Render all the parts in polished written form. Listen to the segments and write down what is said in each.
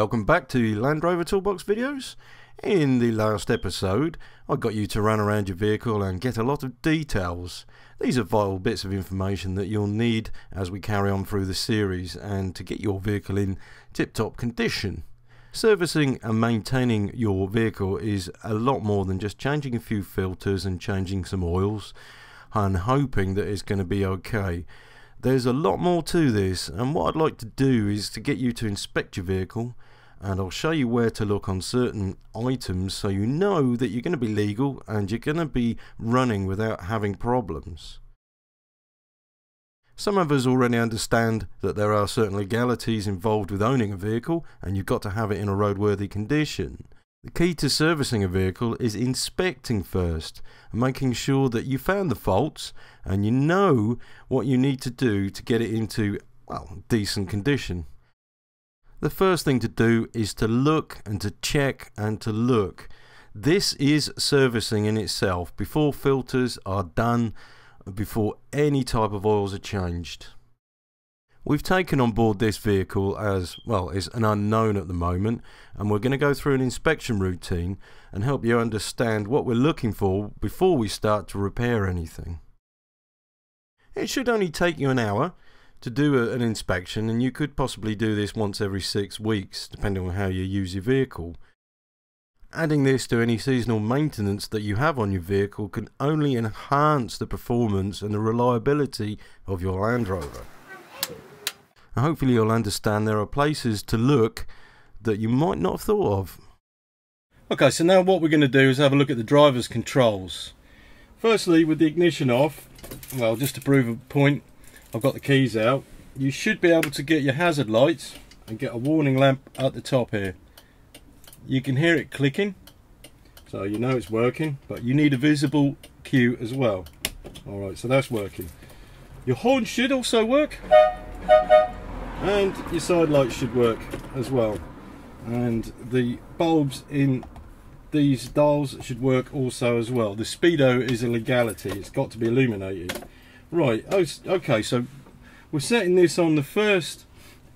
Welcome back to Land Rover Toolbox videos. In the last episode, I got you to run around your vehicle and get a lot of details. These are vital bits of information that you'll need as we carry on through the series and to get your vehicle in tip-top condition. Servicing and maintaining your vehicle is a lot more than just changing a few filters and changing some oils and hoping that it's going to be okay. There's a lot more to this, and what I'd like to do is to get you to inspect your vehicle, and I'll show you where to look on certain items so you know that you're going to be legal and you're going to be running without having problems. Some of us already understand that there are certain legalities involved with owning a vehicle, and you've got to have it in a roadworthy condition. The key to servicing a vehicle is inspecting first and making sure that you found the faults and you know what you need to do to get it into, well, decent condition. The first thing to do is to look and to check and to look. This is servicing in itself before filters are done, before any type of oils are changed. We've taken on board this vehicle as, well, it's an unknown at the moment, and we're going to go through an inspection routine and help you understand what we're looking for before we start to repair anything. It should only take you an hour to do an inspection, and you could possibly do this once every 6 weeks depending on how you use your vehicle. Adding this to any seasonal maintenance that you have on your vehicle can only enhance the performance and the reliability of your Land Rover. And hopefully you'll understand there are places to look that you might not have thought of. Okay, so now what we're going to do is have a look at the driver's controls. Firstly, with the ignition off, well, just to prove a point, I've got the keys out. You should be able to get your hazard lights and get a warning lamp at the top here. You can hear it clicking, so you know it's working, but you need a visible cue as well. Alright, so that's working. Your horn should also work, and your side lights should work as well, and the bulbs in these dials should work also as well. The speedo is a legality, it's got to be illuminated. Right, okay, so we're setting this on the first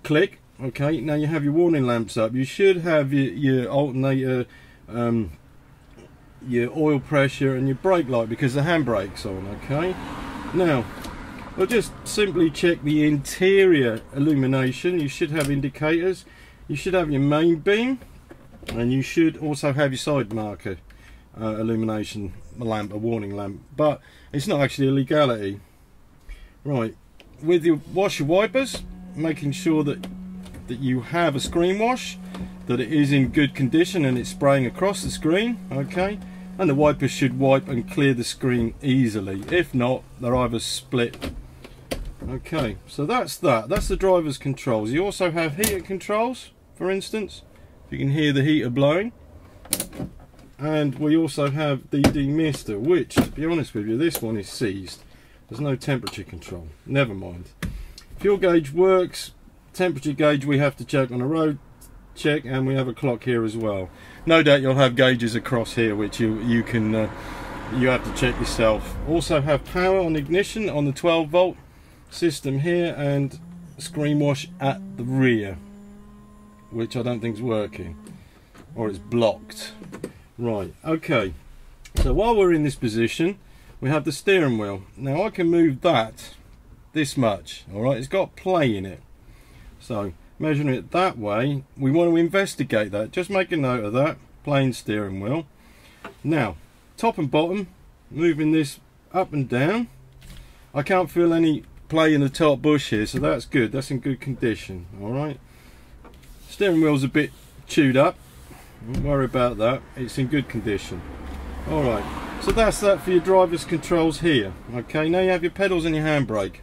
click. Okay, now you have your warning lamps up. You should have your alternator, your oil pressure and your brake light because the handbrake's on. Okay, now we'll just simply check the interior illumination. You should have indicators, you should have your main beam, and you should also have your side marker illumination lamp, a warning lamp, but it's not actually a legality. Right, with your washer wipers, making sure that you have a screen wash, that it is in good condition and it's spraying across the screen. Okay, and the wipers should wipe and clear the screen easily. If not, they're either split. Okay, so that's the driver's controls. You also have heater controls, for instance, if you can hear the heater blowing, and we also have the demister, which, to be honest with you, this one is seized. There's no temperature control. Never mind. Fuel gauge works. Temperature gauge we have to check on a road check, and we have a clock here as well. No doubt you'll have gauges across here which you have to check yourself. Also have power on ignition on the 12-volt system here, and screen wash at the rear, which I don't think is working, or it's blocked. Right, okay, so while we're in this position, we have the steering wheel. Now I can move that this much. Alright, it's got play in it, so measuring it that way, we want to investigate that. Just make a note of that. Plain steering wheel. Now top and bottom, moving this up and down, I can't feel any play in the top bush here, so that's good, that's in good condition. Alright, steering wheel's a bit chewed up, don't worry about that, it's in good condition. Alright, so that's that for your driver's controls here. Okay, now you have your pedals and your handbrake.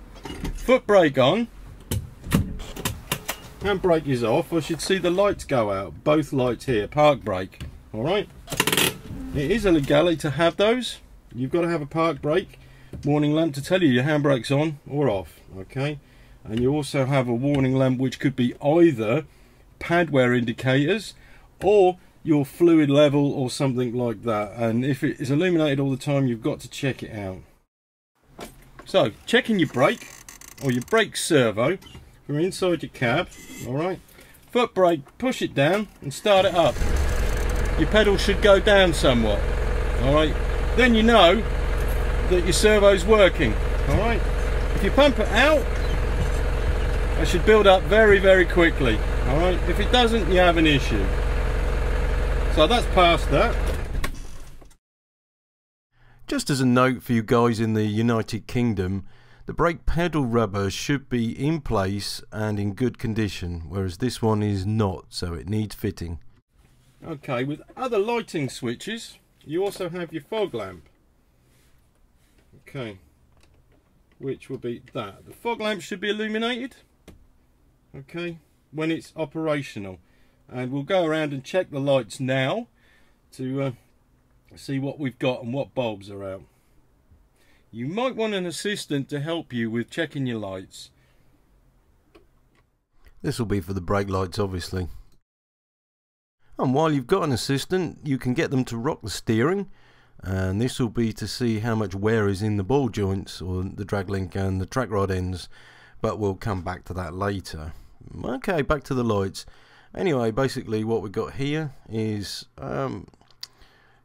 Foot brake on, handbrake is off. I should see the lights go out, both lights here, park brake. Alright, it is a legality to have those. You've got to have a park brake warning lamp to tell you your handbrake's on or off. Okay, and you also have a warning lamp which could be either pad wear indicators or your fluid level or something like that, and if it is illuminated all the time, you've got to check it out. So checking your brake or your brake servo from inside your cab. Alright, foot brake, push it down and start it up. Your pedal should go down somewhat. Alright, then you know that your servo's working. Alright, if you pump it out, it should build up very quickly. Alright, if it doesn't, you have an issue. So that's past that. Just as a note for you guys in the United Kingdom, the brake pedal rubber should be in place and in good condition, whereas this one is not, so it needs fitting. Okay, with other lighting switches, you also have your fog lamp. Okay, which will be that. The fog lamp should be illuminated, okay, when it's operational. And we'll go around and check the lights now to see what we've got and what bulbs are out. You might want an assistant to help you with checking your lights. This will be for the brake lights, obviously. And while you've got an assistant, you can get them to rock the steering, and this will be to see how much wear is in the ball joints or the drag link and the track rod ends, but we'll come back to that later. Okay, back to the lights. Anyway, basically what we've got here is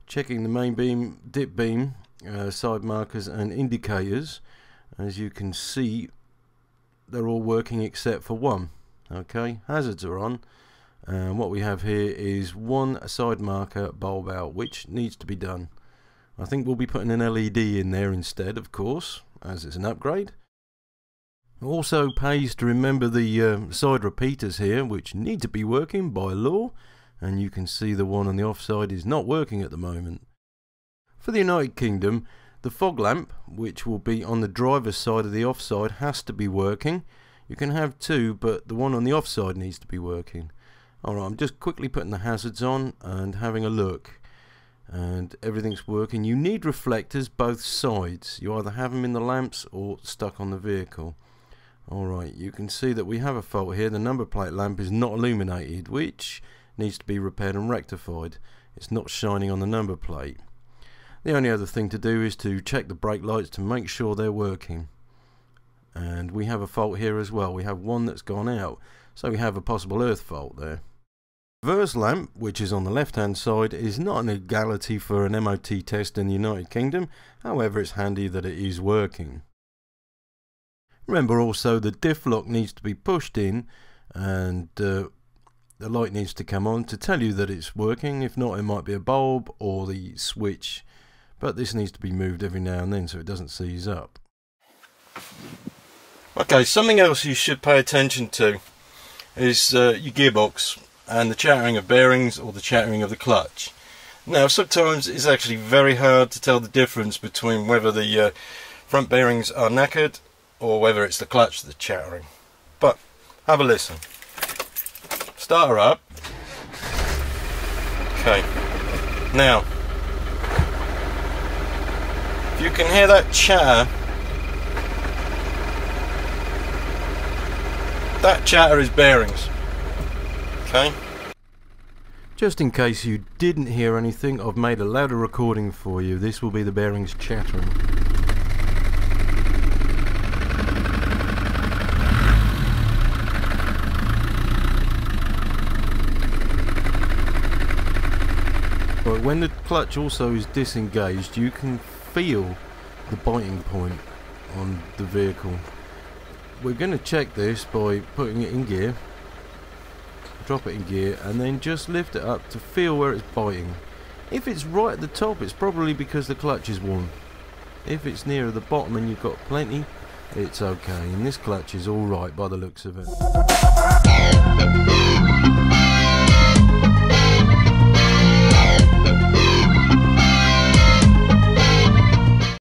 checking the main beam, dip beam, side markers and indicators. As you can see, they're all working except for one. Okay, hazards are on, and what we have here is one side marker bulb out, which needs to be done. I think we'll be putting an LED in there instead, of course, as it's an upgrade. Also pays to remember the side repeaters here, which need to be working by law, and you can see the one on the offside is not working at the moment. For the United Kingdom, the fog lamp, which will be on the driver's side of the offside, has to be working. You can have two, but the one on the offside needs to be working. Alright, I'm just quickly putting the hazards on and having a look, and everything's working. You need reflectors both sides. You either have them in the lamps or stuck on the vehicle. Alright, you can see that we have a fault here. The number plate lamp is not illuminated, which needs to be repaired and rectified. It's not shining on the number plate. The only other thing to do is to check the brake lights to make sure they're working. And we have a fault here as well. We have one that's gone out, so we have a possible earth fault there. The reverse lamp, which is on the left hand side, is not an legality for an MOT test in the United Kingdom. However, it's handy that it is working. Remember also the diff lock needs to be pushed in, and the light needs to come on to tell you that it's working. If not, it might be a bulb or the switch, but this needs to be moved every now and then so it doesn't seize up. Okay, something else you should pay attention to is your gearbox and the chattering of bearings or the chattering of the clutch. Now, sometimes it's actually very hard to tell the difference between whether the front bearings are knackered or whether it's the clutch that's chattering. But have a listen. Start her up. Okay. Now, if you can hear that chatter, that chatter is bearings. Okay. Just in case you didn't hear anything, I've made a louder recording for you. This will be the bearings chattering. But when the clutch also is disengaged, you can feel the biting point on the vehicle. We're going to check this by putting it in gear, drop it in gear, and then just lift it up to feel where it's biting. If it's right at the top, it's probably because the clutch is warm. If it's nearer the bottom and you've got plenty, it's okay, and this clutch is alright by the looks of it.